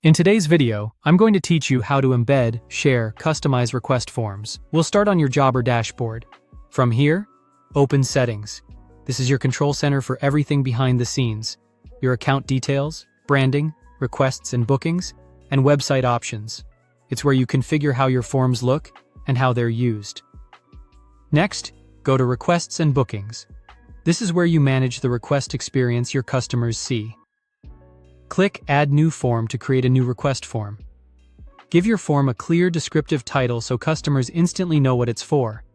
In today's video, I'm going to teach you how to embed, share, customize request forms. We'll start on your Jobber dashboard. From here, open Settings. This is your control center for everything behind the scenes. Your account details, branding, requests and bookings, and website options. It's where you configure how your forms look and how they're used. Next, go to Requests and Bookings. This is where you manage the request experience your customers see. Click Add New Form to create a new request form. Give your form a clear descriptive title so customers instantly know what it's for,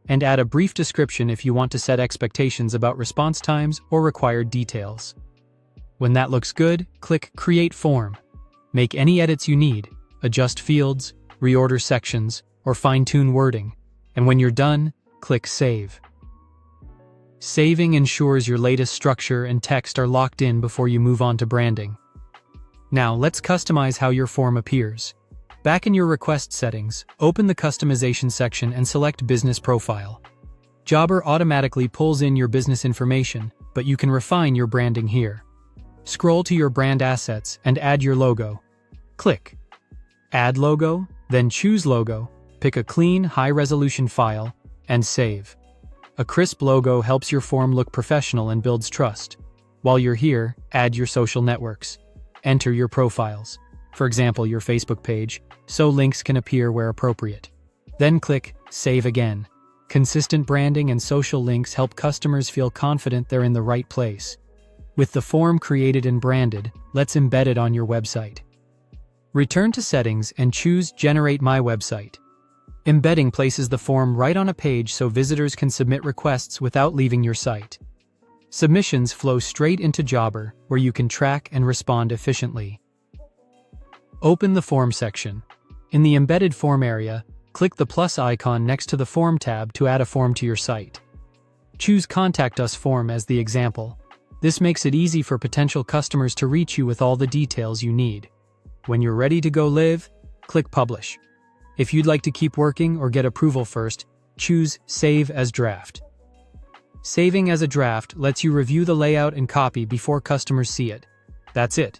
and add a brief description if you want to set expectations about response times or required details. When that looks good, click Create Form. Make any edits you need, adjust fields, reorder sections, or fine-tune wording, and when you're done, click Save. Saving ensures your latest structure and text are locked in before you move on to branding. Now, let's customize how your form appears. Back in your request settings, open the Customization section and select Business Profile. Jobber automatically pulls in your business information, but you can refine your branding here. Scroll to your brand assets and add your logo. Click Add Logo, then choose Logo, pick a clean, high-resolution file, and save. A crisp logo helps your form look professional and builds trust. While you're here, add your social networks. Enter your profiles, for example your Facebook page, so links can appear where appropriate. Then click Save again. Consistent branding and social links help customers feel confident they're in the right place. With the form created and branded, let's embed it on your website. Return to Settings and choose Generate My Website. Embedding places the form right on a page so visitors can submit requests without leaving your site. Submissions flow straight into Jobber, where you can track and respond efficiently. Open the Form section. In the Embedded Form area, click the plus icon next to the Form tab to add a form to your site. Choose Contact Us form as the example. This makes it easy for potential customers to reach you with all the details you need. When you're ready to go live, click Publish. If you'd like to keep working or get approval first, choose Save as Draft. Saving as a draft lets you review the layout and copy before customers see it. That's it.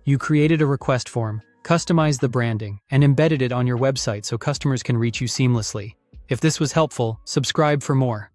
You created a request form, customized the branding, and embedded it on your website so customers can reach you seamlessly. If this was helpful, subscribe for more.